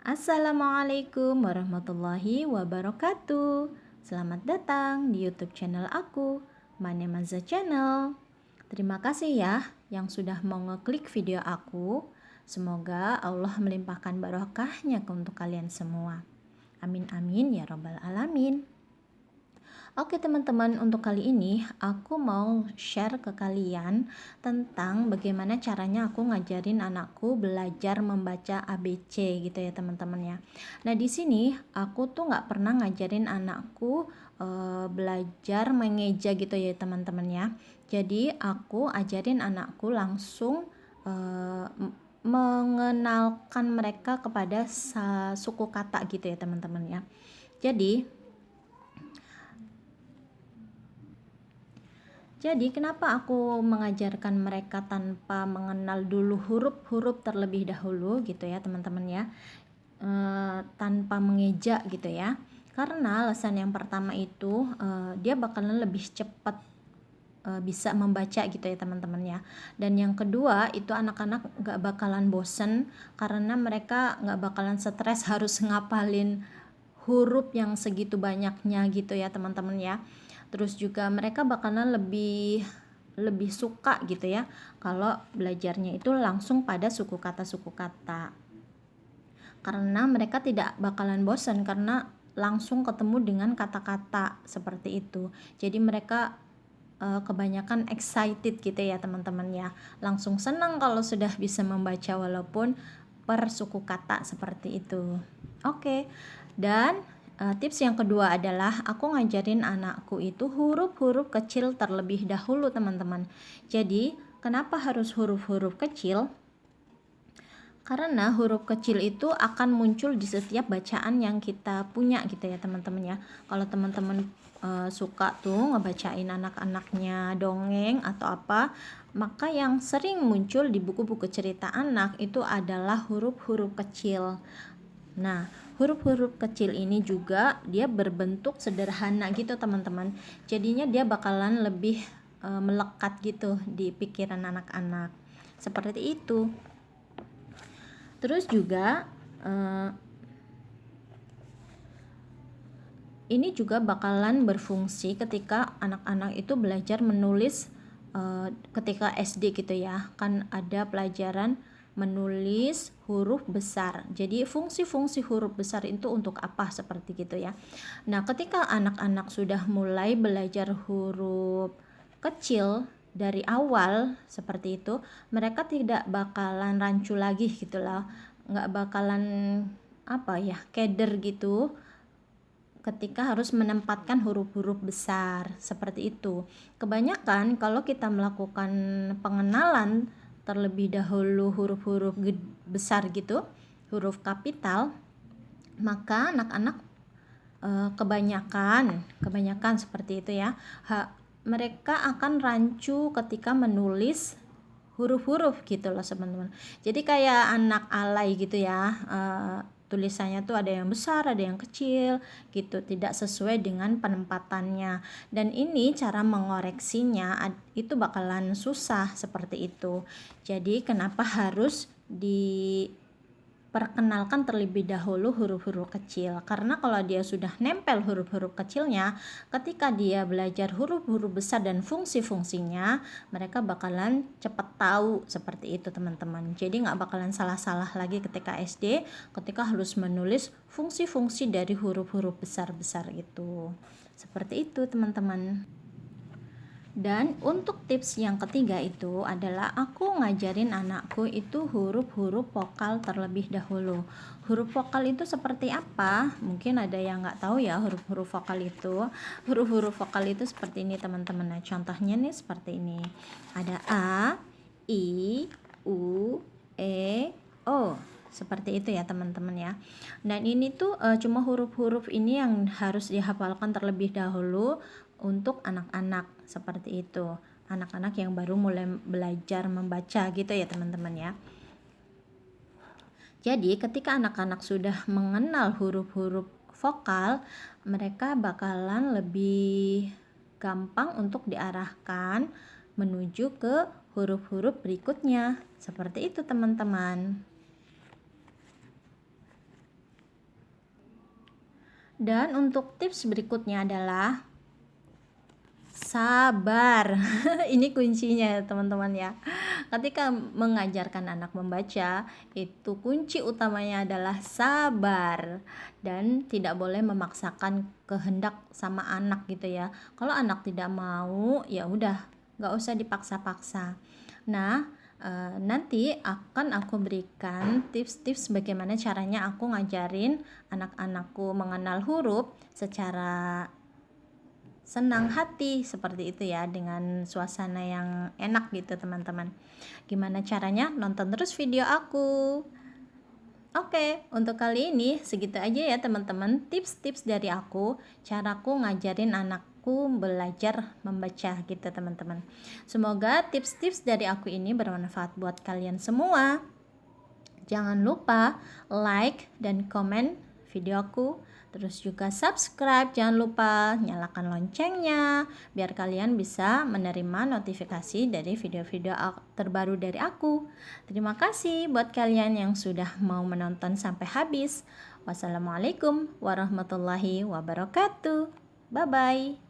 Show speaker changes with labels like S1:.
S1: Assalamualaikum warahmatullahi wabarakatuh. Selamat datang di YouTube channel aku, Manemaza Channel. Terima kasih ya yang sudah mau ngeklik video aku. Semoga Allah melimpahkan barokahnya untuk kalian semua. Amin amin ya robbal alamin. Oke teman-teman, untuk kali ini aku mau share ke kalian tentang bagaimana caranya aku ngajarin anakku belajar membaca ABC gitu ya teman-teman ya. Nah di sini aku tuh nggak pernah ngajarin anakku belajar mengeja gitu ya teman-teman ya. Jadi aku ajarin anakku langsung mengenalkan mereka kepada suku kata gitu ya teman-teman ya. Jadi kenapa aku mengajarkan mereka tanpa mengenal dulu huruf-huruf terlebih dahulu gitu ya teman-teman ya, tanpa mengeja gitu ya. Karena alasan yang pertama itu dia bakalan lebih cepat bisa membaca gitu ya teman-teman ya. Dan yang kedua itu anak-anak gak bakalan bosen karena mereka gak bakalan stres harus ngapalin huruf yang segitu banyaknya gitu ya teman-teman ya. Terus juga mereka bakalan lebih suka gitu ya kalau belajarnya itu langsung pada suku kata karena mereka tidak bakalan bosan karena langsung ketemu dengan kata-kata seperti itu. Jadi mereka kebanyakan excited gitu ya teman-teman ya, langsung senang kalau sudah bisa membaca walaupun per suku kata seperti itu. Oke. Dan tips yang kedua adalah aku ngajarin anakku itu huruf-huruf kecil terlebih dahulu teman-teman. Jadi kenapa harus huruf-huruf kecil? Karena huruf kecil itu akan muncul di setiap bacaan yang kita punya gitu ya teman-teman ya. Kalau teman-teman suka tuh ngebacain anak-anaknya dongeng atau apa, maka yang sering muncul di buku-buku cerita anak itu adalah huruf-huruf kecil. Nah, huruf-huruf kecil ini juga dia berbentuk sederhana gitu teman-teman. Jadinya dia bakalan lebih melekat gitu di pikiran anak-anak. Seperti itu. Terus juga ini juga bakalan berfungsi ketika anak-anak itu belajar menulis ketika SD gitu ya. Kan ada pelajaran menulis huruf besar. Jadi fungsi-fungsi huruf besar itu untuk apa seperti gitu ya. Nah, ketika anak-anak sudah mulai belajar huruf kecil dari awal seperti itu, mereka tidak bakalan rancu lagi gitu loh. Nggak bakalan keder gitu ketika harus menempatkan huruf-huruf besar seperti itu. Kebanyakan kalau kita melakukan pengenalan terlebih dahulu huruf-huruf besar gitu, huruf kapital, maka anak-anak kebanyakan seperti itu ya, mereka akan rancu ketika menulis huruf-huruf gitu loh teman-teman. Jadi kayak anak alay gitu ya, tulisannya tuh ada yang besar ada yang kecil gitu, tidak sesuai dengan penempatannya. Dan ini cara mengoreksinya itu bakalan susah seperti itu. Jadi kenapa harus diperkenalkan terlebih dahulu huruf-huruf kecil? Karena kalau dia sudah nempel huruf-huruf kecilnya, ketika dia belajar huruf-huruf besar dan fungsi-fungsinya, mereka bakalan cepat tahu seperti itu teman-teman. Jadi nggak bakalan salah-salah lagi ketika SD, ketika harus menulis fungsi-fungsi dari huruf-huruf besar-besar itu. Seperti itu teman-teman. Dan untuk tips yang ketiga itu adalah aku ngajarin anakku itu huruf-huruf vokal terlebih dahulu. Huruf vokal itu seperti apa? Mungkin ada yang nggak tahu ya huruf-huruf vokal itu. Huruf-huruf vokal itu seperti ini teman-teman. Nah, contohnya nih seperti ini. Ada A, I, U, E, O. Seperti itu ya teman-teman ya. Dan ini tuh cuma huruf-huruf ini yang harus dihafalkan terlebih dahulu untuk anak-anak seperti itu, anak-anak yang baru mulai belajar membaca gitu ya teman-teman ya. Jadi ketika anak-anak sudah mengenal huruf-huruf vokal, mereka bakalan lebih gampang untuk diarahkan menuju ke huruf-huruf berikutnya. Seperti itu teman-teman. Dan untuk tips berikutnya adalah sabar. Ini kuncinya ya teman-teman ya. Ketika mengajarkan anak membaca, itu kunci utamanya adalah sabar dan tidak boleh memaksakan kehendak sama anak gitu ya. Kalau anak tidak mau, ya udah, nggak usah dipaksa-paksa. Nah, nanti akan aku berikan tips-tips bagaimana caranya aku ngajarin anak-anakku mengenal huruf secara senang hati seperti itu ya, dengan suasana yang enak gitu teman-teman. Gimana caranya? Nonton terus video aku. Oke, untuk kali ini segitu aja ya teman-teman, tips-tips dari aku, caraku ngajarin anakku belajar membaca gitu teman-teman. Semoga tips-tips dari aku ini bermanfaat buat kalian semua. Jangan lupa like dan komen videoku, terus juga subscribe, jangan lupa nyalakan loncengnya biar kalian bisa menerima notifikasi dari video-video terbaru dari aku. Terima kasih buat kalian yang sudah mau menonton sampai habis. Wassalamualaikum warahmatullahi wabarakatuh. Bye bye.